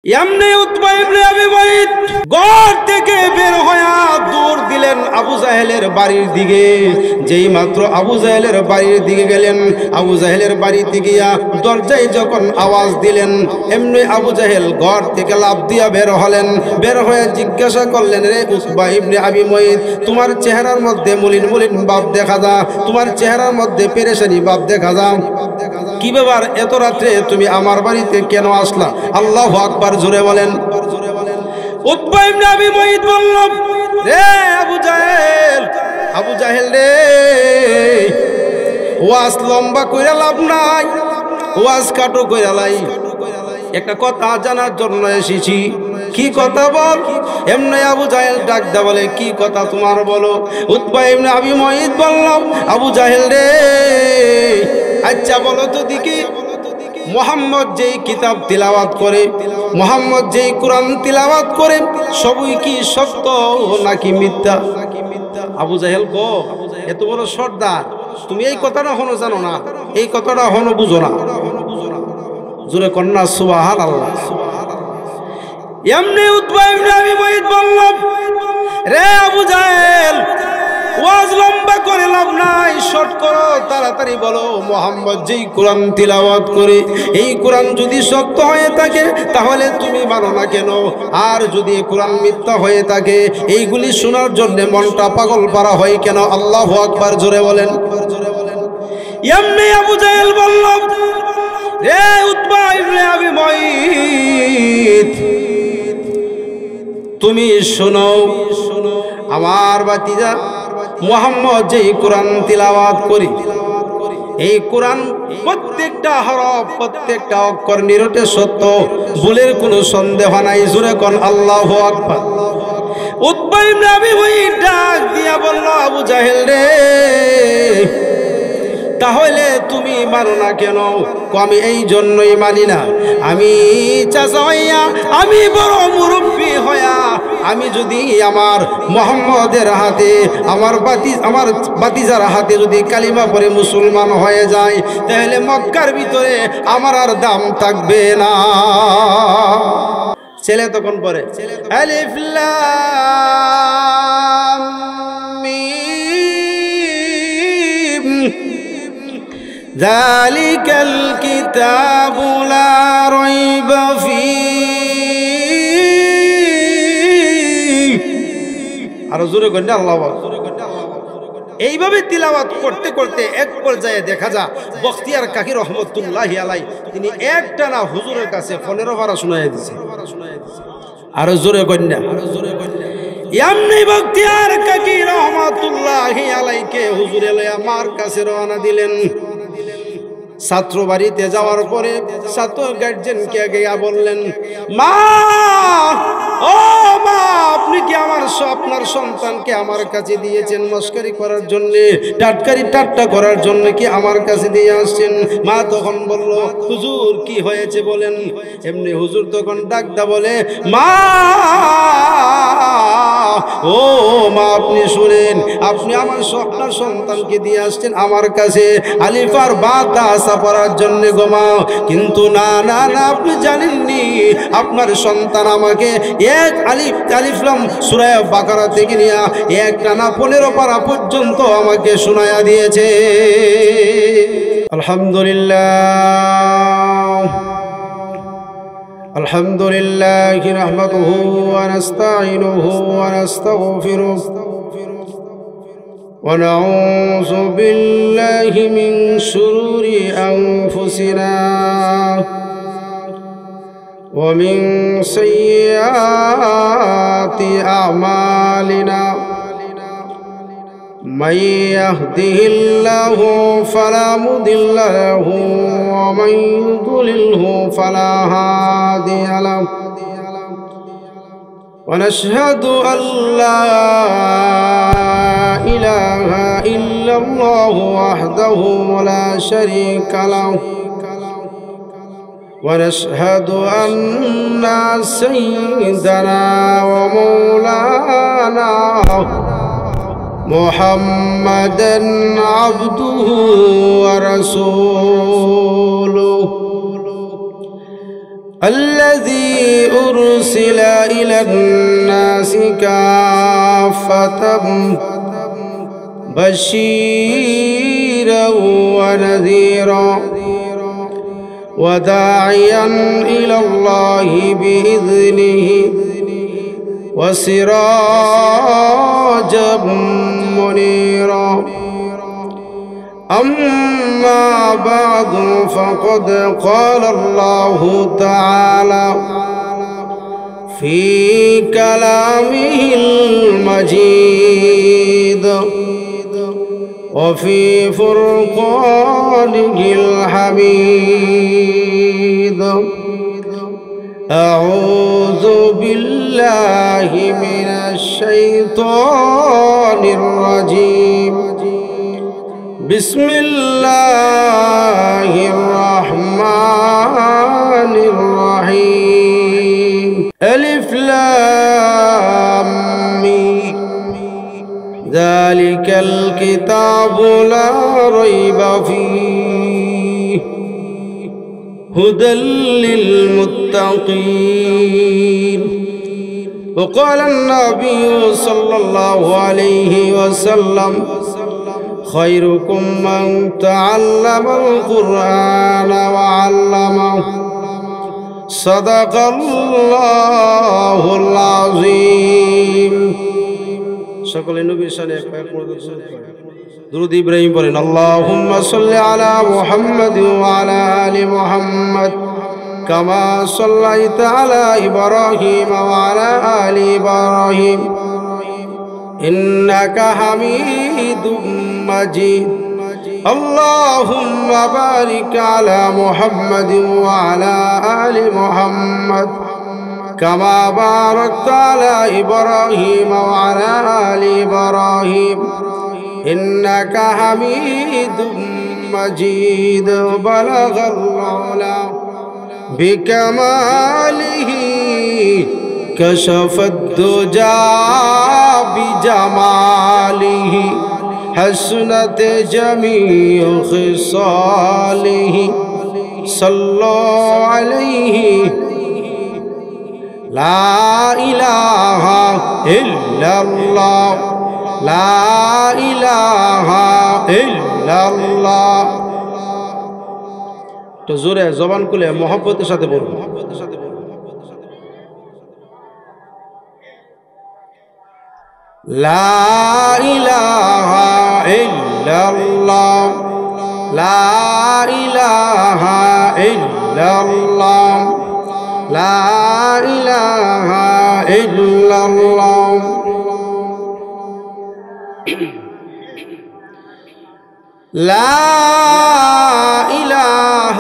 এমনি উতবা ইবনে আবি মুঈত ঘর থেকে বের হয়ে দৌড় দিলেন আবু জাহেলের বাড়ির দিকে। যেই মাত্র আবু জাহেলের বাড়ির দিকে গেলেন, আবু জাহেলের বাড়িতে গিয়া দরজায় যখন আওয়াজ দিলেন, এমনি আবু জাহেল ঘর থেকে লাফ দিয়া বের হলেন। বের হয়ে জিজ্ঞাসা করলেন, রে উতবা ইবনে আবি মুঈত, তোমার চেহারার মধ্যে মলিন মলিন ভাব দেখা যায়, তোমার চেহারার মধ্যে পেরেশানি ভাব দেখা যায়, কি ব্যাপার এত রাত্রে তুমি আমার বাড়িতে কেন আসলা? আল্লাহু আকবার জোরে বলেন। উতবা ইবনে আবি মুঈত বলল, রে আবু জাহেল, আবু জাহেল রে, ওয়াজ লম্বা কইরা লাভ নাই, ওয়াজ কাটো কইরা লাই, একটা কথা জানার জন্য এসেছি। কি কথা বল? এমনি আবু জাহেল ডাক দা বলে, কি কথা তোমার বলো? উতবা ইবনে আবি মুঈত বলল, আবু জাহেল রে, আচ্ছা বলো তো দেখি, মুহাম্মদ যেই কিতাব তিলাওয়াত করে, মুহাম্মদ যেই কোরআন তিলাওয়াত করে, সবই কি সত্য নাকি মিথ্যা? আবু জাহেল গো, এত বড় সর্দার, তুমি এই কথাটা হনো জানো না, এই কথাটা হনো বুঝো না? জোরে কন্যা সুবহানাল্লাহ। এমনি উতবা ইবনে আবি মুঈত বলল, রে আবু জাহেল, ওয়াজ লম্বা করে লাভ নাই, শর্ট করো, তাড়াতাড়ি বলো, মুহাম্মদ যেই কোরআন তিলাওয়াত করে, এই কোরআন যদি সত্য হয়ে থাকে তাহলে তুমি মানো না কেন? আর যদি কোরআন মিথ্যা হয়ে থাকে, এইগুলি শোনার জন্য মনটা পাগল পারা হয় কেন? আল্লাহু আকবার জোরে বলেন। এমনি আবু জাহেল বলল, রে উতবা ইবনে আবি মুঈত, তুমি শোনো, আমার বাতিজা মুহাম্মদ যেই কোরআন তিলাওয়াত করি, এই কোরআন প্রত্যেকটা হরফ, প্রত্যেকটা অক্ষর নিরটে সত্য, ভুলের কোনো সন্দেহ নাই। জোরে কোন আল্লাহু আকবার। উতবা ইবনে আবি মুঈত ডাক দিয়া বলল, আবু জাহেল রে, তাহলে তুমি মানো না কেন? আমি এই জন্যই মানি না, আমি চাচা হইয়া, আমি বড় মুরব্বী হইয়া, আমি যদি আমার মুহাম্মদের হাতে, আমার বাতিজার হাতে যদি কালিমা পড়ে মুসলমান হয়ে যায়, তাহলে মক্কার ভিতরে আমার আর দাম থাকবে না। ছেলে তখন পড়ে আলিফ লাম মিম যালিকাল কিতাবু লা রাইবা ফীহি। আর জোরে করেন আল্লাহু আকবার। এইভাবে তিলাওয়াত করতে করতে এক পর্যায়ে দেখা যায় বখতিয়ার কাকি রহমতুল্লাহি আলাই তিনি একটানা হুজুরের কাছে 15 পারা শোনায় দিয়েছে। আর জোরে কন্যা, এমনি বখতিয়ার কাকি রহমতুল্লাহি আলাইকে হুজুরে লইয়া মার কাছে রওনা দিলেন। ছাত্র বাড়িতে যাওয়ার পরে ছাত্র গার্জেনকে গিয়া বললেন, মা, ও মা, আপনি কি আপনার সন্তানকে আমার কাছে দিয়েছেন মস্করি করার জন্য, ঠাট্টা করার জন্য কি আমার কাছে দিয়ে আসছেন? মা তখন বলল, হুজুর কি হয়েছে বলেন। এমনি হুজুর তখন ডাকদা বলে, মা, ও মা, আপনি শুনেন, আপনি আপনার সন্তানকে দিয়ে আসছেন আমার কাছে আলিফ আর বা তা পড়ার জন্য গো মা, কিন্তু না না না, আপনি জানেননি আপনার সন্তান আমাকে এক আলিফ লাম সূরা বাকারা থেকে নিয়ে এক টানা 15 পারা পর্যন্ত আমাকে শোনায়া দিয়েছে। আলহামদুলিল্লাহ, আলহামদুলিল্লাহ নাহমাদুহু ওয়া নাস্তাঈনুহু ওয়া নাস্তাগফিরুহু ونعوذ بالله من شرور أنفسنا ومن سيئات أعمالنا من يهده الله فلا مضل له ومن يضلله فلا هادي له ونشهد أن لا إله إلا الله وحده لا شريك له ونشهد أن سيدنا ومولانا محمدا عبده ورسوله الذي أرسل إلى الناس كافة بشيرا ونذيرا وداعيا إلى الله بإذنه وسراجا منيرا أما بعد فقد قال الله تعالى في كلامه المجيد وفي فرقانه الحميد أعوذ بالله من الشيطان الرجيم بسم الله الرحمن الرحيم ألف لام ميم ذلك الكتاب لا ريب فيه هدى للمتقين وقال النبي صلى الله عليه وسلم خيركم من تعلم القرآن وعلمه صدق الله العظيم সকলে নবীর শানে এক পাক দুরূদ ইব্রাহিম পড়েন আল্লাহুম্মা সাল্লি আলা মুহাম্মাদ ওয়া আলা আলি মুহাম্মাদ কামা সাল্লাইতা আলা ইব্রাহিম ওয়া আলা আলি ইব্রাহিম إنك حميد مجيد اللهم بارك على محمد وعلى آل محمد كما باركت على إبراهيم وعلى آل إبراهيم إنك حميد مجيد بلغ العلا بكماله كشف الدجى بجماله حسنت جميع خصاله صلوا عليه لا إله إلا الله لا إله إلا الله তো জোরে জবান খুলে মহব্বতের সাথে বলুন لا إله إلا الله لا إله إلا الله لا إله إلا الله لا إله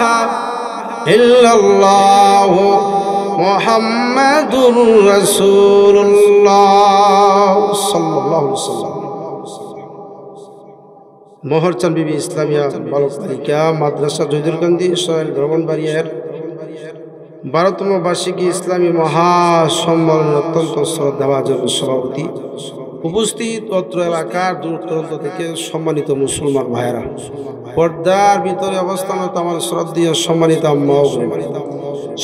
إلا الله محمد رسول الله صلى الله عليه وسلم মোহরচান বিবি ইসলামিয়া বালক বালিকা মাদ্রাসা জয়দুরকান্দি ইসরায়েল ব্রাহ্মণবাড়িয়ার 12তম বার্ষিকী ইসলামী মহাসম্মেলনের অত্যন্ত শ্রদ্ধাভাজন সভাপতি উপস্থিত অত্র এলাকার দূর দূরান্ত থেকে সম্মানিত মুসলমান ভাইয়েরা পর্দার ভিতরে অবস্থানত আমার শ্রদ্ধেয় সম্মানিত আম্মা ও বোনেরা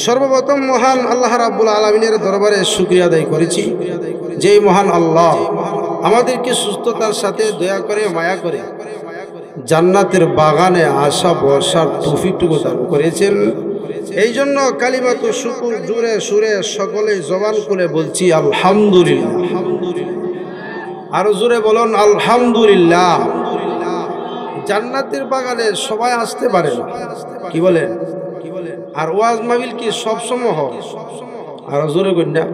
সর্বপ্রথম মহান আল্লাহ রাব্বুল আলামিনের দরবারে শুকরিয়া আদায় করেছি যেই মহান আল্লাহ আমাদেরকে সুস্থতার সাথে দয়া করে মায়া করে জান্নাতের বাগানে আসা বসার তৌফিকটুকু দান করেছেন এই জন্য কালিমাতু শুকর জুড়ে সুরে সকলে জবান খুলে বলছি আলহামদুলিল্লাহ আরো জোরে বলুন আলহামদুলিল্লাহ জান্নাতের বাগানে সবাই আসতে পারে না কি বলেন আর ওয়াজ মাহফিল কি সব সময় হয় আরো জোরে কন্যা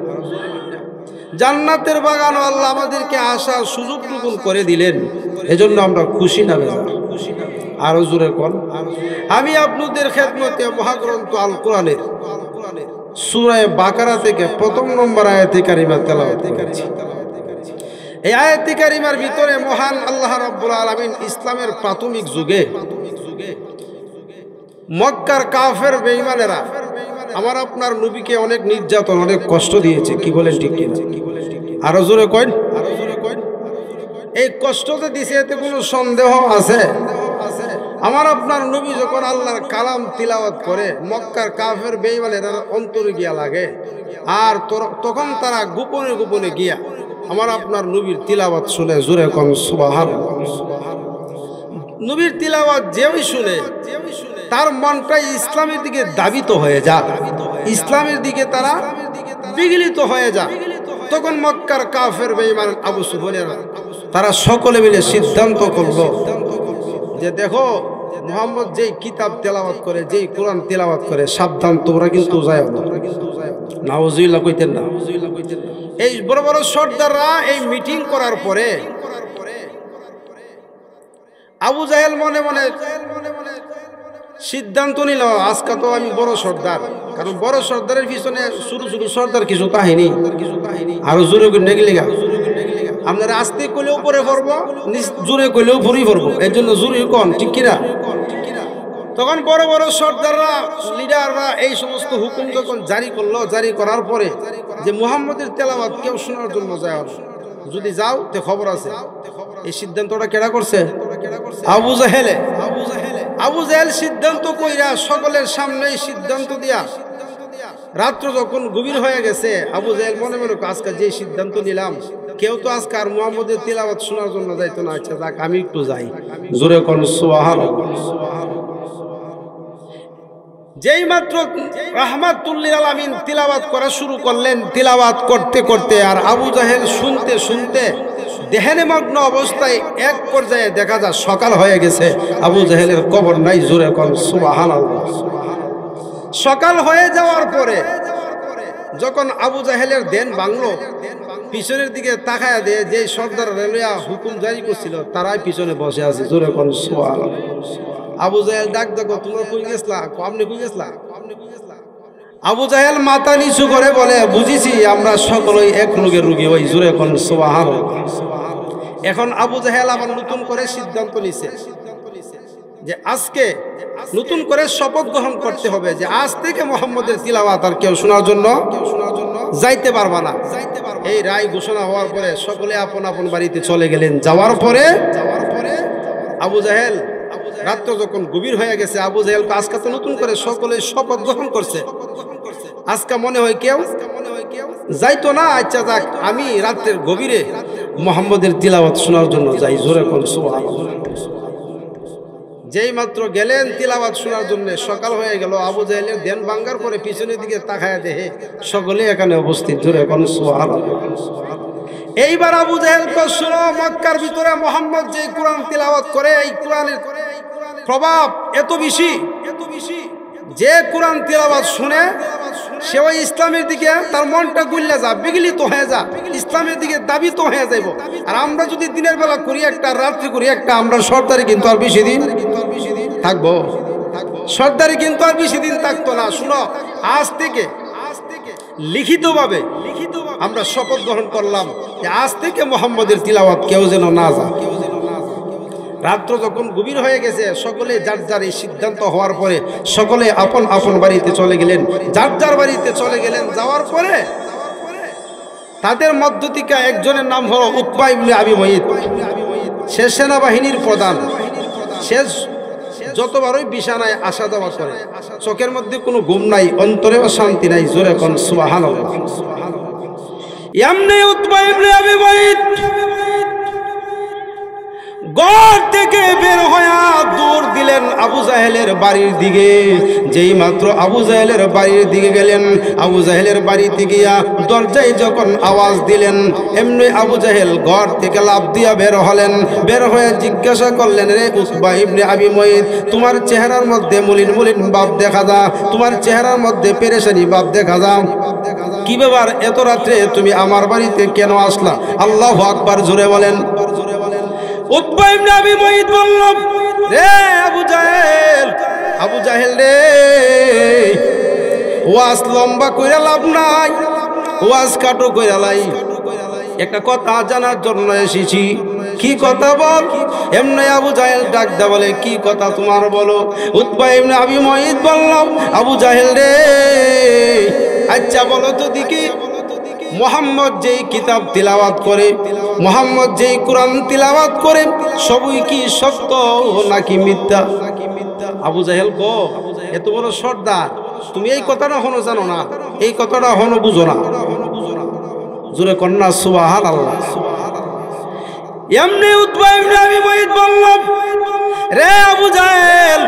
জান্নাতের বাগান আল্লাহ আমাদেরকে আসার সুযোগটুকু করে দিলেন এজন্য আমরা খুশি না বেজার আরো জোরে কোন আমি আপনাদের খেদমতে মহাগ্রন্থ আল কোরআনের সূরা বাকারা থেকে প্রথম নম্বর আয়াতে কারিমা তেলাওয়াত করেছি এই আয়াতে কারিমার ভিতরে মহান আল্লাহ রাব্বুল আলামিন ইসলামের প্রাথমিক যুগে মক্কার কাফের বেঈমানেরা আমার আপনার নবীকে অনেক নির্যাতন অনেক কষ্ট দিয়েছে কি বলেন ঠিক কি আরো জোরে কইন এই কষ্ট যে দিয়েছে এতে কোনো সন্দেহ আছে আমার আপনার নবী যখন আল্লাহর কালাম তিলাওয়াত করে মক্কার কাফের বেঈমানের অন্তরে গিয়া লাগে, আর তখন তারা গোপনে গোপনে গিয়া আমার আপনার নবীর তিলাওয়াত শুনে জোরে কোন সুবহানাল্লাহ। নবীর তিলাওয়াত যেই শুনে তার মনটাই ইসলামের দিকে দাবিত হয়ে যায়, ইসলামের দিকে তারা বিগলিত হয়ে যায়। তখন মক্কার কাফের বেঈমান আবু সুফিয়ানরা তারা সকলে মিলে সিদ্ধান্ত করলো যে দেখো মুহাম্মদ যেই কিতাব তেলাওয়াত করে, যেই কোরআন তেলাওয়াত করে, সাবধান তোমরা কিন্তু যায় না। নাউজুবিল্লাহ কইতেন না। এই বড় বড় সর্দাররা এই মিটিং করার পরে আবু জাহেল মনে মনে সিদ্ধান্ত নিল, আজকে তো আমি বড় সর্দার, কারণ বড় সর্দারের পিছনে ছোট ছোট সর্দার কিছু কাহিনী আরো জোরে গেলিগা, আপনারা আস্তে কইলেও পরে পড়বো, জোরে কইলেও ভরি পড়বো, এর জন্য জোরে কন, ঠিক কিনা? তখন বড় বড় সর্দাররা, লিডাররা এই সমস্ত হুকুম যখন জারি করলো, জারি করার পরে যে মুহাম্মদের তেলাওয়াত কেউ শোনার জন্য যায়, যদি যাও তে খবর আছে। এই সিদ্ধান্তটা কেডা করছে? আবু জাহেলে। আবু জাহেল সিদ্ধান্ত কইরা সকলের সামনে সিদ্ধান্ত দিয়া, রাত্র যখন গভীর হয়ে গেছে, আবু জাহেল মনে মনে আজকে যে সিদ্ধান্ত নিলাম, কেউ তো আজকে আর মুহাম্মদের তিলাওয়াত শোনার জন্য যাইতো না, আচ্ছা যাক আমি একটু যাই, জোরে কোন সুবহানাল্লাহ। যেই মাত্র রাহমাতুল্লিল আলামিন তিলাওয়াত করা শুরু করলেন, তিলাওয়াত করতে করতে আর আবু জাহেল শুনতে শুনতে দেহেনে মগ্ন অবস্থায় এক পর্যায়ে দেখা যায় সকাল হয়ে গেছে, আবু জাহেলের কবর নাই, জোরে কোন সুবহানাল্লাহ। সকাল হয়ে যাওয়ার পরে যখন আবু জাহেলের দেন ভাঙলো, পিছনের দিকে তাকায়া দিয়ে যে সর্দার রেলিয়া হুকুম জারি করছিল তারাই পিছনে বসে আছে, জোরে কোন সুবহানাল্লাহ। আবু জাহেল ডাক দেখো, তোমরা কই গেছলা? আপনি কই গেছলা? আবু জাহেল মাথা নিচু করে বলে, বুঝিছি আমরা সকলেই এক রোগের রোগী, ওই জোরে কোন সুবহানাল্লাহ। এখন আবু জাহেল আবার নতুন করে সিদ্ধান্ত নিছে যে আজকে নতুন করে শপথ গ্রহণ করতে হবে যে আজ থেকে মুহাম্মদের তিলাওয়াত আর কেউ শোনার জন্য যাইতে পারবা না। এই রায় ঘোষণা হওয়ার পরে সকলে আপন আপন বাড়িতে চলে গেলেন। যাওয়ার পরে আবু জাহেল, রাত্র যখন গভীর হয়ে গেছে, আবু জাহেল আজকে তো নতুন করে সকলে শপথ গ্রহণ করছে, আজকে মনে হয় কেউ যাইতো না, আচ্ছা যাক আমি রাত্রের গভীরে মুহাম্মদের তিলাওয়াত শোনার জন্য যাই, জোরে কোন সুবহানাল্লাহ। যেই মাত্র গেলেন তিলাওয়াত শোনার জন্য, সকাল হয়ে গেল। আবু জাহেলের ধ্যান ভাঙ্গার পরে পিছনের দিকে তাকায়া দেখে সকলে এখানে উপস্থিত, জোরে কোন সুবহানাল্লাহ। এইবার আবু জাহেল তো শুনো, মক্কার ভিতরে মুহাম্মদ যে কোরআন তিলাওয়াত করে, এই কোরআনের প্রভাব এত বেশি, যে কোরআন তিলাওয়াত শুনে সে ওই ইসলামের দিকে তার মনটা গুল্লা যা, বিগলিত হয়ে যা, ইসলামের দিকে দাবিত হয়ে যাইব। আর আমরা যদি দিনের বেলা করি একটা, রাত্রি করি একটা, আমরা সর্দারি কিন্তু আর বেশি দিন থাকবো, সর্দারি কিন্তু আর বেশি দিন থাকতো না। শুনো, আজ থেকে লিখিতভাবে আমরা শপথ গ্রহণ করলাম যে আজ থেকে মুহাম্মদের তিলাওয়াত কেউ যেন না যায়। রাত্র যখন গভীর হয়ে গেছে, সকলে যার যার এই সিদ্ধান্ত হওয়ার পরে সকলে আপন আপন বাড়িতে চলে গেলেন, যার যার বাড়িতে চলে গেলেন। যাওয়ার পরে তাদের মধ্য থেকে একজনের নাম হলো উতবা ইবনে আবি মুঈত। সে সেনাবাহিনীর প্রধান। সে যতবারই বিছানায় আসা যাওয়া করে, চোখের মধ্যে কোনো ঘুম নাই, অন্তরেও শান্তি নাই, জোরে কোন সুবহানাল্লাহ। এমনি উতবা ইবনে আবি মুঈত ঘর থেকে বের হয়ে দৌড় দিলেন আবু জাহেলের বাড়ির দিকে। যেই মাত্র আবু জাহেলের বাড়ির দিকে গেলেন, আবু জাহেলের বাড়িতে গিয়া দরজায় যখন আওয়াজ দিলেন, এমনি আবু জাহেল ঘর থেকে লাফ দিয়া বের হলেন। বের হয়ে জিজ্ঞাসা করলেন, রে উতবা ইবনে আবি মুঈত, তোমার চেহারার মধ্যে মলিন মলিন ভাব দেখা যায়, তোমার চেহারার মধ্যে পেরেশানি ভাব দেখা যায়, কি ব্যাপার? এত রাত্রে তুমি আমার বাড়িতে কেন আসলা? আল্লাহু আকবার, জোরে বলেন। উতবা ইবনে আবি মুঈত বলল, রে আবু জাহেল, আবু জাহেল রে, ওয়াজ লম্বা কইরা লাভ নাই, ওয়াজ কাটো কইরা লাই, একটা কথা জানার জন্য এসেছি। কি কথা বল? এমনি আবু জাহেল ডাক দা বলে, কি কথা তোমার বলো? উতবা ইবনে আবি মুঈত বলল, আবু জাহেল রে, আচ্ছা বলো তো দেখি মুহাম্মদ যেই কিতাব তিলাওয়াত করে, মুহাম্মদ যেই কোরআন তিলাওয়াত করে, সবই কি সত্য নাকি মিথ্যা? আবু জাহেল কো এত বড় সর্দার, তুমি এই কথাটা হনো জানো না, এই কথাটা হনো বুঝো না। জোরে কন্যা সুবহানাল্লাহ। এমনি উতবা ইবনে আবী মুঈত বলল, রে আবু জাহেল,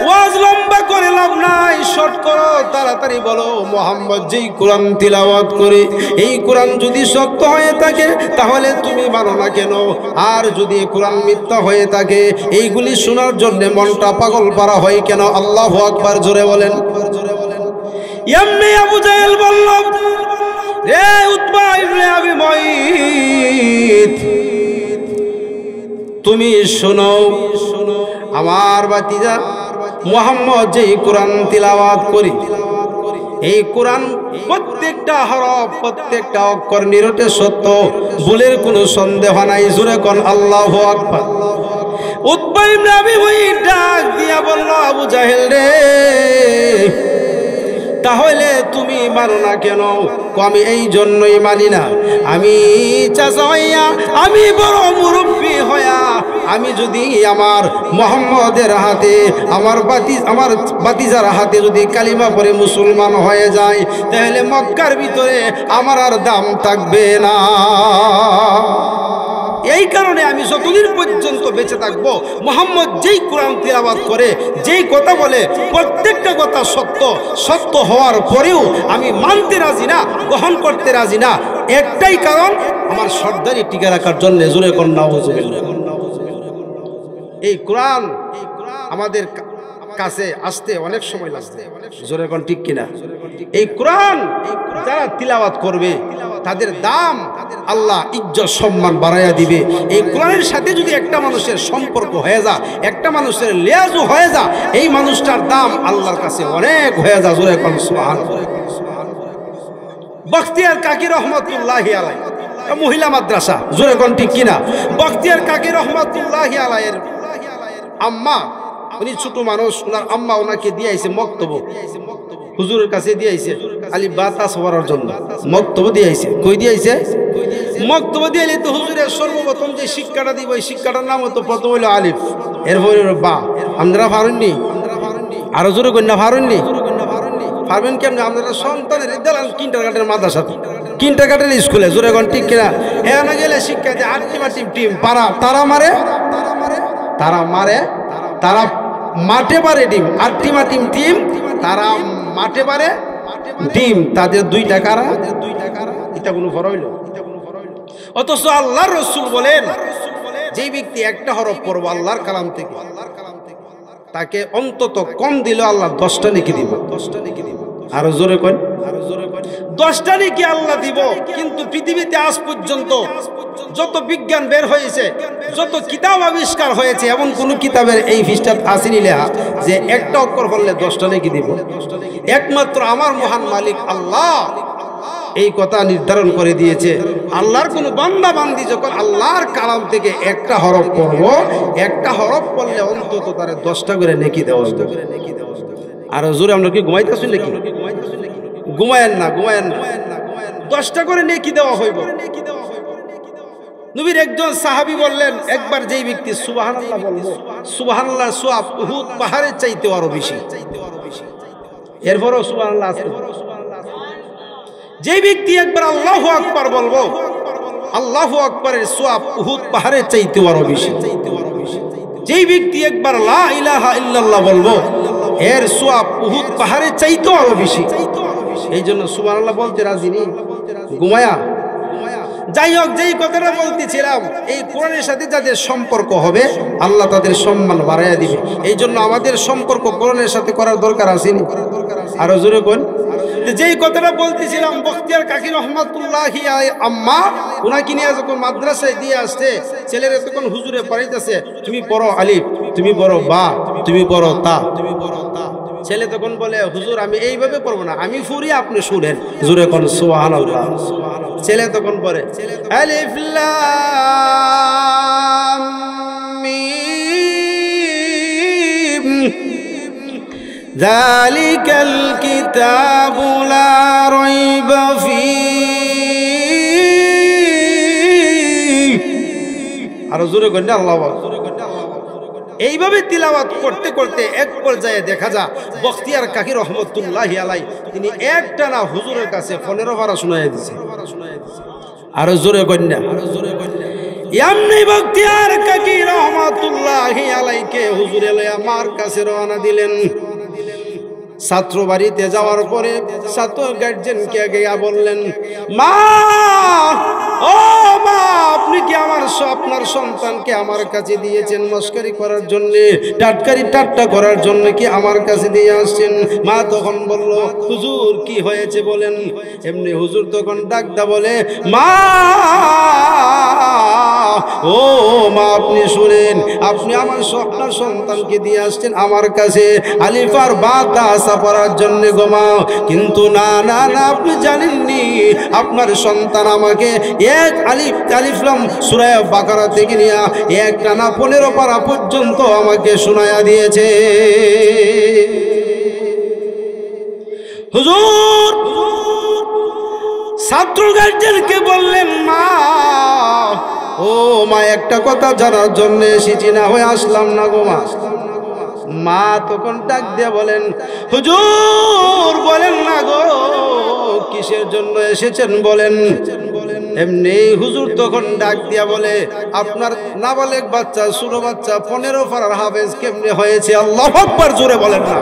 ওয়াজ লম্বা করে লাভ নাই, শর্ট করো, তাড়াতাড়ি বলো মুহাম্মদ যেই কোরআন তিলাওয়াত করে এই কোরআন যদি সত্য হয়ে থাকে তাহলে তুমি মানো না কেন? আর যদি কোরআন মিথ্যা হয়ে থাকে এইগুলি শোনার জন্য মনটা পাগল পারা হয় কেন? আল্লাহু আকবার, জোরে বলেন। এমনি আবু জাহেল বলল, রে উতবা ইবনে আবী মুঈত, তুমি শোনো, আমার ভাতিজা মুহাম্মদ যেই কোরআন তিলাওয়াত করি এই কোরআন প্রত্যেকটা হরফ প্রত্যেকটা অক্ষর নিরটে সত্য, ভুলের কোনো সন্দেহ নাই। জোরে কোন আল্লাহু আকবার। উতবা ইবনে আবী মুঈত ডাক দিয়া বলল, আবু জাহেল রে, তাহলে তুমি মানো না কেন? আমি এই জন্যই মানি না, আমি চাচা হইয়া, আমি বড় মুরব্বী হইয়া, আমি যদি আমার মুহাম্মদের হাতে, আমার বাতিজার হাতে যদি কালিমা পড়ে মুসলমান হয়ে যায় তাহলে মক্কার ভিতরে আমার আর দাম থাকবে না। এই কারণে আমি যতদিন পর্যন্ত বেঁচে থাকবো মুহাম্মদ যেই কোরআন তিলাওয়াত করে, যেই কথা বলে, প্রত্যেকটা কথা সত্য, সত্য হওয়ার পরেও আমি মানতে রাজি না, গ্রহণ করতে রাজি না। একটাই কারণ, আমার সর্দারি টিকে রাখার জন্য। জোরে কোন নাউজুবিল্লাহ। এই কোরআন আমাদের কাছে আসতে অনেক সময় লাগবে, জোরে কোন ঠিক কিনা? এই কোরআন যারা তিলাওয়াত করবে তাদের দাম আল্লাহ ইজ্জত সম্মান বাড়াইয়া দিবে। এই কোরআনের সাথে যদি একটা মানুষের সম্পর্ক হয়ে যায়, একটা মানুষের লিয়াজু হয়ে যায়, এই মানুষটার দাম আল্লাহর কাছে অনেক হয়ে যায়। জোরে কোন সুবহানাল্লাহ। বখতিয়ার কাকি রহমাতুল্লাহি আলাইহি, মহিলা মাদ্রাসা, জোরে কোন ঠিক কিনা? বখতিয়ার কাকি রহমাতুল্লাহি আলাইহির আম্মা, উনি ছোট মানুষ, ওনার আম্মা ওনাকে দিয়ে আইছে মক্তব, হুজুরের কাছে দিয়ে আইছে আলিফ বা তা পড়ার জন্য মক্তব দিয়ে আইছে। কই দিয়ে আইছে? মক্তব দিয়ে আইলে তো হুজুরের সর্বপ্রথম যে শিক্ষাটা দিব এই শিক্ষাটার নাম হতো প্রথম হইল আলিফ, এরপরে বা। আপনারা পারেননি? আরো জোরে কন্যা পারেননি? পারবেন কেমন? আপনারা সন্তানের দিলেন কিন্ডারগার্টেন মাদ্রাসাতে, কিন্ডারগার্টেন স্কুলে, জোরে কোন ঠিক কিনা? এখানে গেলে শিক্ষা দিয়ে টিম পারা, তারা মারে, তারা মারে, তারা মাঠে পারে ডিম, আর টিম তারা মাঠে পারে ডিম, তাদের 2 টাকারা, এটা কোনো ফরক হইল? অথচ আল্লাহর রাসূল বলেন, যে ব্যক্তি একটা হরফ পড়বে আল্লাহর কালাম থেকে তাকে অন্তত কম দিলে আল্লাহ 10টা নেকি দিব। 10টা নেকি দিব। আরো জোরে কই, 10টা নেকি আল্লাহ দিব। কিন্তু পৃথিবীতে আজ পর্যন্ত যত বিজ্ঞান বের হয়েছে, যত কিতাব আবিষ্কার হয়েছে, এমন কোন কিতাবের এই পৃষ্ঠাত আসেনি লেখা যে একটা অক্ষর বললে 10টা নেকি দিব। একমাত্র আমার মহান মালিক আল্লাহ এই কথা নির্ধারণ করে দিয়েছে। আল্লাহর কোন বান্দা বান্দি যখন আল্লাহর কালাম থেকে একটা হরফ পড়ব, একটা হরফ পড়লে অন্তত তারে 10টা করে নেকি দেওয়া হবে। আর জোরে আমরা কি ঘুমাইতেছি নাকি? ঘুমায়েন না, ঘুমায়েন না, 10টা করে নেকি দেওয়া হইব। নবীর একজন সাহাবী বললেন, একবার যেই ব্যক্তি সুবহানাল্লাহ বলবো, সুবহানাল্লাহর সওয়াব উহুদ পাহাড়ের চাইতে আরো বেশি। এরপরও সুবহানাল্লাহ আছে। যেই ব্যক্তি একবার আল্লাহু আকবার বলবো, আল্লাহু আকবারের সওয়াব উহুদ পাহাড়ের চাইতে আরো বেশি। যেই ব্যক্তি একবার লা ইলাহা ইল্লাল্লাহ বলবো, এর সওয়াব উহুদ পাহাড়ের চাইতে আরো বেশি। এই জন্য সুবহানাল্লাহ বলতে রাজি নেই, ঘুমায়া। যাই হোক, যেই কথাটা বলতেছিলাম, এই কোরআনের সাথে যাদের সম্পর্ক হবে আল্লাহ তাদের সম্মান বাড়াইয়া দিবে। এই জন্য আমাদের সম্পর্ক কোরআনের সাথে করার দরকার আসেনি? আরো জোরে কোন। যেই কথাটা বলতেছিলাম, বখতিয়ার কাকি রহমাতুল্লাহি আম্মা উনাকে নিয়ে যখন মাদ্রাসায় দিয়ে আসছে, ছেলেরা তখন হুজুরে পড়াইতেছে, তুমি পড়ো আলিফ, তুমি পড়ো বা, তুমি পড়ো তা, তুমি পড়ো তা। ছেলে তখন বলে, হুজুর আমি এইভাবে পড়বো না, আমি ফুরি, আপনি শুনেন। জোরে কোন সুবহানাল্লাহ। ছেলে তখন পড়ে আলিফ লাম মিম যালিকাল কিতাবু লা রাইবা ফীহি আর জোরে করেন আল্লাহু আকবার। এইভাবে তিলাওয়াত করতে করতে এক পর্যায়ে দেখা যায় বখতিয়ার কাকি রহমতুল্লাহি আলাই তিনি একটানা হুজুরের কাছে 15 পারা শোনায় দিয়েছে। আর জোরে করেন না, এমনি বখতিয়ার কাকি রহমতুল্লাহি আলাইকে হুজুরে লইয়া মার কাছে রওনা দিলেন। ছাত্র বাড়িতে যাওয়ার পরে ছাত্র গার্জেনকে গিয়া বললেন, মা ও মা, আপনি কি আপনার সন্তানকে আমার কাছে দিয়েছেন মস্কারি করার জন্য, ঠাট্টা করার জন্য কি আমার কাছে দিয়ে আসছেন? মা তখন বলল, হুজুর কি হয়েছে বলেন। এমনি হুজুর তখন ডাকদা বলে, মা ও মা, আপনি শুনেন, আপনি আপনার সন্তানকে দিয়ে আসছেন আমার কাছে আলিফার বাতা পড়ার জন্য গো মা, কিন্তু না না না, আপনি জানেননি আপনার সন্তান আমাকে এক আলিফ লাম সূরা বাকারা থেকে নিয়ে এক টানা 15 পারা পর্যন্ত আমাকে শোনায়া দিয়েছে। হুজুর ছাত্র গার্জেনকে বললেন, মা ও মা, একটা কথা জানার জন্য এসেছি, না হয়ে আসলাম না গো মা। মা তখন ডাক দিয়ে বলেন, হুজুর বলেন না গো, কিসের জন্য এসেছেন বলেন। এমনি হুজুর তখন ডাক দিয়া বলে, আপনার নাবালেগ বাচ্চা, ছোট বাচ্চা 15 পারার হাফেজ কেমনে হয়েছে? আল্লাহু আকবার, জোরে বলেন না।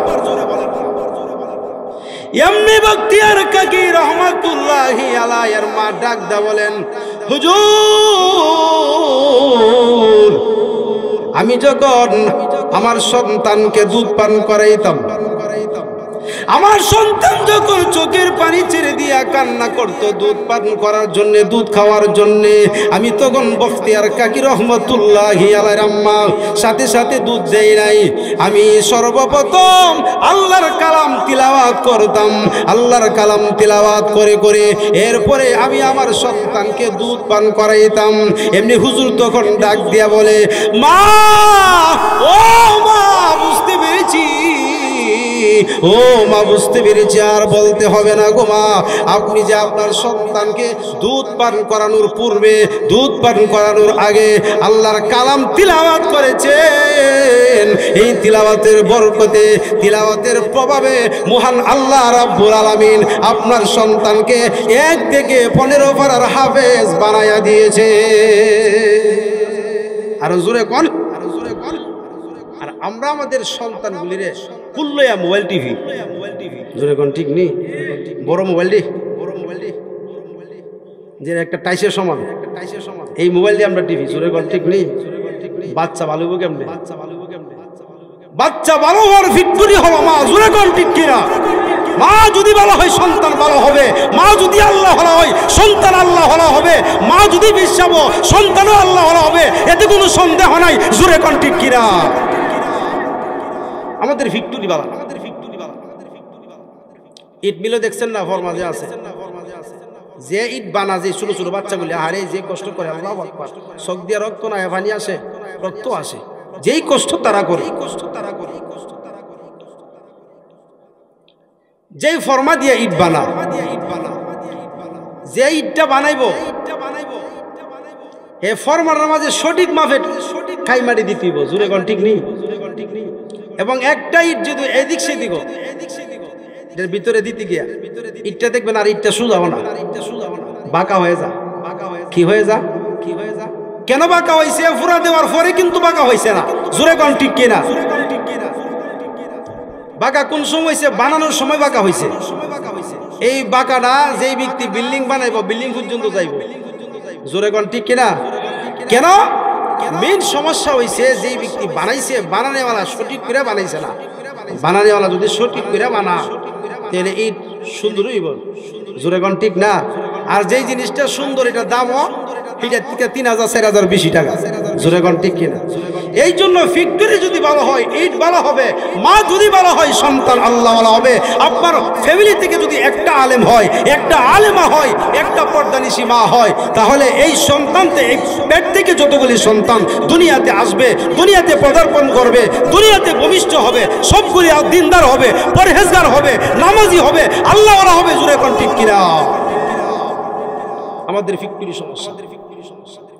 এমনি বখতিয়ার কাকি রহমাতুল্লাহি আলাইহির মা ডাক দা বলেন, হুজুর আমি যখন আমার সন্তানকে দুধ পান করাইতাম, আমার সন্তান যখন চোখের পানি ছেড়ে দিয়া কান্না করত দুধ পান করার জন্য, দুধ খাওয়ার জন্য, আমি তখন বখতিয়ার কাকি রহমতুল্লাহি আলাইহির আম্মা সাথে সাথে দুধ দেই নাই। আমি সর্বপ্রথম আল্লাহর কালাম তিলাওয়াত করতাম, আল্লাহর কালাম তিলাওয়াত করে করে এরপরে আমি আমার সন্তানকে দুধ পান করাইতাম। এমনি হুজুর তখন ডাক দিয়া বলে, মা ও মা, বুঝতে পেরেছি, ও মা বুঝতে পেরেছি, আর বলতে হবে না গো মা, আপনি যে আপনার সন্তানকে দুধ পান করানোর পূর্বে, দুধ পান করানোর আগে আল্লাহর কালাম তিলাওয়াত করেছেন, এই তিলাওয়াতের বরকতে, তিলাওয়াতের প্রভাবে মহান আল্লাহ রাব্বুল আলামিন আপনার সন্তানকে 1 থেকে 15 পারার হাফেজ বানায়া দিয়েছে। আর জোরে কোন, আর আমরা আমাদের সন্তানগুলিরে কুল্লয়া মোবাইল টিভি, জোরে কোন ঠিক নেই, বড় মোবাইল দি, যে একটা টাইসের সমান, এই মোবাইল দিয়ে আমরা টিভি, জোরে কোন ঠিক নেই। বাচ্চা ভালো হবো কেমনে? বাচ্চা ভালো হওয়ার ভিক্টরি হলো মা, জোরে কোন ঠিক কিনা? মা যদি ভালো হয় সন্তান ভালো হবে, মা যদি আল্লাহ ভালো হয় সন্তান আল্লাহ ভালো হবে, মা যদি বিশ্বাস সন্তানও আল্লাহ ভালো হবে, এতে কোনো সন্দেহ নাই, জোরে কোন ঠিক কিনা? আমাদের ভিক্টরি বালা, ইট মিলও দেখছেন না, ফরমাজে আছে, যে ইট বানা, যে ছোট ছোট বাচ্চাগুলি আরে যে কষ্ট করে, আল্লাহু আকবার, চোখ দিয়ে রক্ত না পানি আসে, রক্ত আসে, যেই কষ্ট তারা করে, যেই ফর্মা দিয়ে ইট বানা, যে ইটটা বানাইবো এ ফর্মার মাঝে সঠিক মাপে খাই মাটি দিতেইব, জোরে কোন ঠিক নেই। এবং একটা ইট যদি এদিক সেদিক এর ভিতরে দিতে গিয়া ইটটা দেখবেন আর ইটটা সোজা না, বাঁকা হয়ে যা, কি হয়ে যা, কেন বাঁকা হয়েছে? ফুরা দেওয়ার পরে কিন্তু বাঁকা হয়েছে না, জোরে কোন ঠিক কিনা? বাঁকা কোন সময় হয়েছে? বানানোর সময় বাঁকা হয়েছে। এই বাঁকাটা যেই ব্যক্তি বিল্ডিং বানাইব, বিল্ডিং পর্যন্ত যাইব, জোরে কোন ঠিক কিনা? কেন? মেইন সমস্যা হয়েছে যেই ব্যক্তি বানাইছে, বানানেওয়ালা সঠিক করে বানাইছে না। বানানেওয়ালা যদি সঠিক করে বানা তাহলে ইট সুন্দর হইব, জোরে কোন ঠিক না? আর যেই জিনিসটা সুন্দর এটা দামও এটা থেকে 3000 4000 বেশি টাকা, জোরে কোন ঠিক কিনা? এই জন্য ফ্যাক্টরি যদি ভালো হয় ইট ভালো হবে, মা যদি ভালো হয় সন্তান আল্লাহ ভালো হবে। আপনার ফ্যামিলি থেকে যদি একটা আলেম হয়, একটা আলেমা হয়, একটা পর্দানিশী মা হয়, তাহলে এই সন্তান, এই পেট থেকে যতগুলি সন্তান দুনিয়াতে আসবে, দুনিয়াতে পদার্পণ করবে, দুনিয়াতে ভূমিষ্ঠ হবে, সবগুলি দিনদার হবে, পরহেজগার হবে, নামাজি হবে, আল্লাহ ওরা হবে, জোরে কোন ঠিক কিনা? আমাদের ফ্যাক্টরি সমস্যা।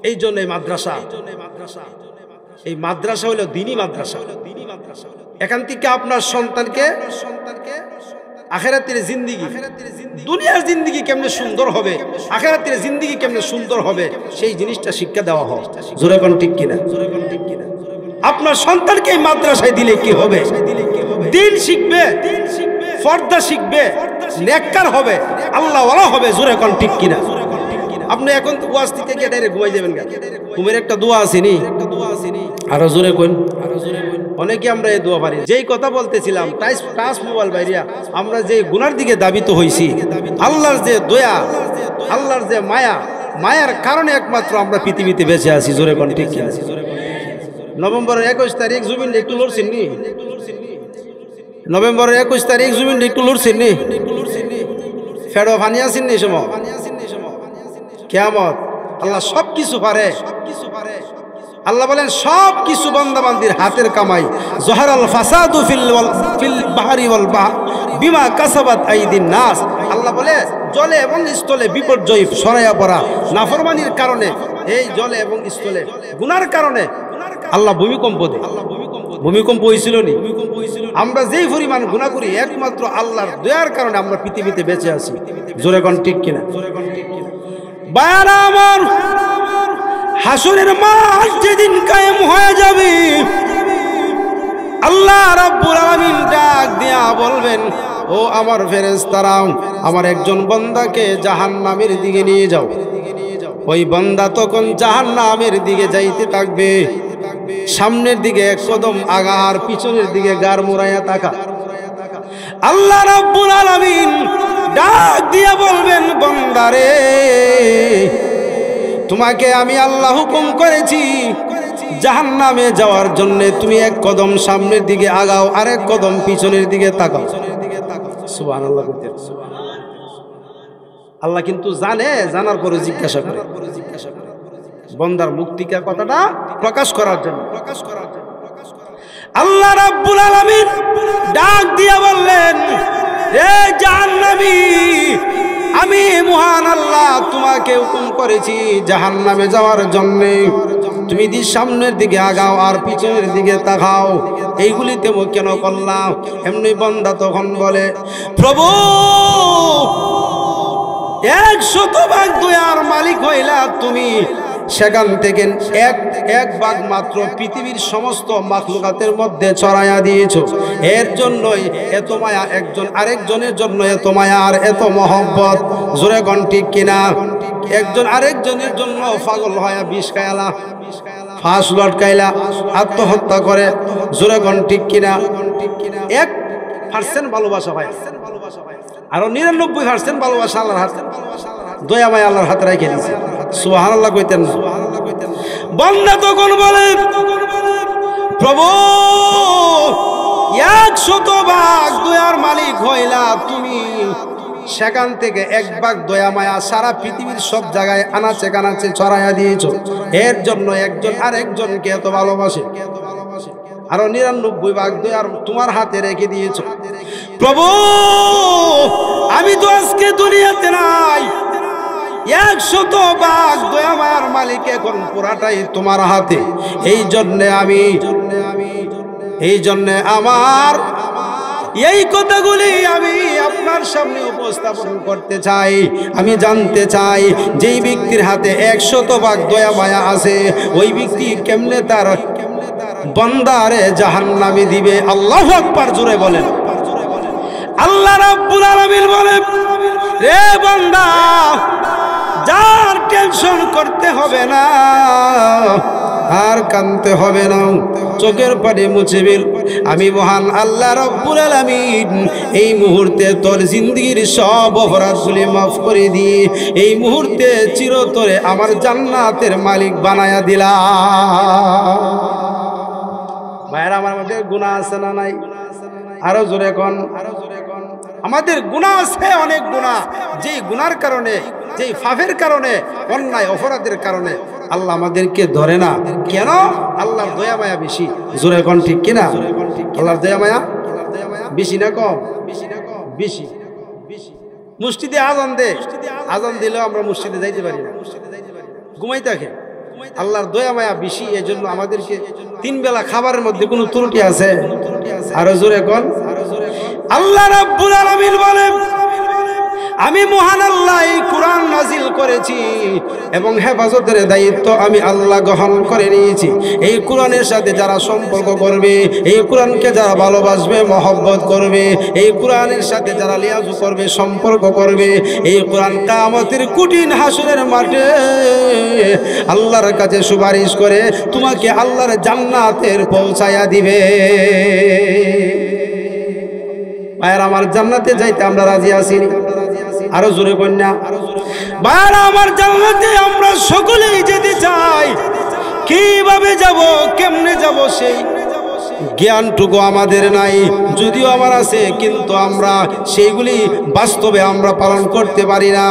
এই জন্য এই মাদ্রাসা এই মাদ্রাসা হলো দ্বীনি মাদ্রাসা। এখান থেকে আপনার সন্তানকে আখিরাতের জিন্দেগি, দুনিয়ার জিন্দেগি কেমনে সুন্দর হবে, আখিরাতের জিন্দেগি কেমনে সুন্দর হবে, সেই জিনিসটা শিক্ষা দেওয়া হয়। জোরে কোন ঠিক কিনা? আপনার সন্তানকে এই মাদ্রাসায় দিলে কি হবে? দ্বীন শিখবে, পর্দা শিখবে, নেককার হবে, আল্লাহওয়ালা হবে। জোরে কোন ঠিক কিনা? আপনি এখন ওয়াজ থেকে গিয়ে ডাইরেক্ট ঘুমাই যাবেন কেন? ঘুমের একটা দোয়া আসেনি? আরো জোরে কোন? অনেকে আমরা এই দোয়া পারি। যেই কথা বলতেছিলাম, টাচ মোবাইল বাইরিয়া আমরা যে গুনার দিকে দাবিত হইছি, আল্লাহর যে দয়া, আল্লাহর যে মায়া, মায়ার কারণে একমাত্র আমরা পৃথিবীতে বেঁচে আছি। জোরে কোন ঠিক কিনা? নভেম্বরের 21 তারিখ জুবিন একটু লড়ছেন নি? নভেম্বরের 21 তারিখ জুবিন একটু লড়ছেন নি? ফেড়ো ফানি আছেন নি সময়? কিয়ামত আল্লাহ সব কিছু পারে। আল্লাহ বলেন সব কিছু বান্দাবান্দির হাতের কামাই। জহারাল ফাসাদু ফিল বাহরি ওয়াল বিমা কাসাবাত আইদিন নাস। আল্লাহ বলে জলে এবং স্থলে বিপর্যয় ছড়াইয়া পড়া নাফরমানির কারণে, এই জলে এবং স্থলে গুনার কারণে আল্লাহ ভূমিকম্প দেয়। ভূমিকম্প হয়েছিল নি? আমরা যেই পরিমাণ গুনাহ করি একমাত্র আল্লাহর দয়ার কারণে আমরা পৃথিবীতে বেঁচে আছি। জোরে কোন ঠিক কিনা? বায়ারা আমার, হাসরের মাঠ যেদিন কায়েম হয়ে যাবে, আল্লাহ রাব্বুল আলামিন ডাক দিয়া বলবেন, ও আমার ফেরেশতারা, আমার একজন বান্দাকে জাহান্নামের দিকে নিয়ে যাও। ওই বান্দা তখন জাহান্নামের দিকে যাইতে থাকবে। সামনের দিকে এক কদম আগা আর পিছনের দিকে গার মোড়াইয়া তাকা। আল্লাহ রাব্বুল আলামিন ডাক দিয়া বলবেন, বান্দারে, তোমাকে আমি আল্লাহ হুকুম করেছি জাহান্নামে যাওয়ার জন্য, তুমি এক কদম সামনের দিকে আগাও আর এক কদম পিছনের দিকে তাকাও। সুবহানাল্লাহ। আল্লাহ কিন্তু জানে, জানার পরে জিজ্ঞাসা করে, বান্দার মুক্তিকা কথাটা প্রকাশ করার জন্য। আল্লাহ রাব্বুল আলামিন ডাক দিয়া বললেন, এ জাহান্নামী, আমি মহান আল্লাহ তোমাকে হুকুম করেছি জাহান্নামে যাওয়ার জন্য, তুমি দি সামনের দিকে আগাও আর পিছনের দিকে তাকাও। এইগুলিতে কেন করলাম? এমনি বান্দা তখন বলে, প্রভু, 100 ভাগ দয়ার মালিক হইলা তুমি, সেখান থেকে এক ভাগ মাত্র পৃথিবীর সমস্ত মাখলুকাতের মধ্যে ছড়াইয়া দিয়েছো। এর জন্যই এত মায়া, একজন আরেকজনের জন্য এত মায়া আর এত মহব্বত। জোরে কোন ঠিক কিনা? একজন আরেকজনের জন্য পাগল হয়ে বিষ খাইলা, ফাঁস লটকাইলা, আত্মহত্যা করে। জোরে কোন ঠিক কিনা? 1% ভালোবাসা হয়, আরো 99% ভালোবাসা আল্লাহর হাতে, দয়া মায়া আল্লাহর হাতে রেখে দিয়েছে। সুবহানাল্লাহ কইতেন না? বান্দা তখন বলে, প্রভু, 100 ভাগ দয়ার মালিক হইলা তুমি, সেখান থেকে 1 ভাগ দয়া মায়া সারা পৃথিবীর সব জায়গায় আনাচে কানাচে ছড়াইয়া দিয়েছো। এর জন্য একজন আরেকজনকে এত ভালোবাসে, আরো 99 ভাগ দয়ার তোমার হাতে রেখে দিয়েছো। প্রভু, আমি তো আজকে দুনিয়াতে নাই, 100 ভাগ দয়া মায়ার মালিক এখন পুরাটাই তোমার হাতে। এই জন্য আমার এই কথাগুলি আমি আপনার সামনে উপস্থাপন করতে চাই। আমি জানতে চাই, যেই ব্যক্তির হাতে 100 ভাগ দয়া মায়া আছে, ওই ব্যক্তি কেমনে তার বান্দারে জাহান্নামে দিবে? আল্লাহু আকবার, জোরে বলেন। আল্লাহ রাব্বুল আলামিন বলেন, রে বান্দা, যার টেনশন করতে হবে না, আর কাঁদতে হবে না, চোখের পানি মুছে ফেল। আমি মহান আল্লাহ রাব্বুল আলামিন এই মুহূর্তে তোর জিন্দেগীর সব অপরাধগুলি মাফ করে দিয়ে এই মুহূর্তে চিরতরে আমার জান্নাতের মালিক বানায়া দিলাম। ভাইরা, আমার মধ্যে গুনাহ আছে না নাই? আরো জোরে কোন। আমাদের গুনাহ আছে, অনেক গুনাহ, যেই গুনার কারণে, যেই পাপের কারণে, অন্যায় অপরাধের কারণে আল্লাহ আমাদেরকে ধরে না। কেন? আল্লাহর দয়া মায়া বেশি। জোরে কোন ঠিক কিনা? আল্লাহর দয়া মায়া বেশি না কম? বেশি। মসজিদে আজান দিলেও আমরা মসজিদে যাইতে পারি না, ঘুমাই থাকে। আল্লাহর দয়া মায়া বেশি, এজন্য আমাদেরকে 3 বেলা খাবারের মধ্যে কোনো ত্রুটি আছে? আরো জোরে কোন। আল্লাহ রাব্বুল আলামিন বলেন, আমি মহান আল্লাহ এই কোরআন নাজিল করেছি এবং হেফাজতের দায়িত্ব আমি আল্লাহ গ্রহণ করে নিয়েছি। এই কোরআনের সাথে যারা সম্পর্ক করবে, এই কোরআনকে যারা ভালোবাসবে, মহব্বত করবে, এই কোরআনের সাথে যারা লিয়াজু করবে, সম্পর্ক করবে, এই কোরআন কিয়ামতের কঠিন হাসরের মাঠে আল্লাহর কাছে সুপারিশ করে তোমাকে আল্লাহর জান্নাতের পৌঁছায়া দিবে। ভাইরা আমার, জান্নাতে যাইতে আমরা রাজি আছি? আরো জোরে কন্যা। ভাইরা আমার, জান্নাতে আমরা সকলেই যেতে চাই। কিভাবে যাব, কেমনে যাব, সেই জ্ঞানটুকু আমাদের নাই, যদিও আমার আছে, কিন্তু আমরা সেইগুলি বাস্তবে আমরা পালন করতে পারি না।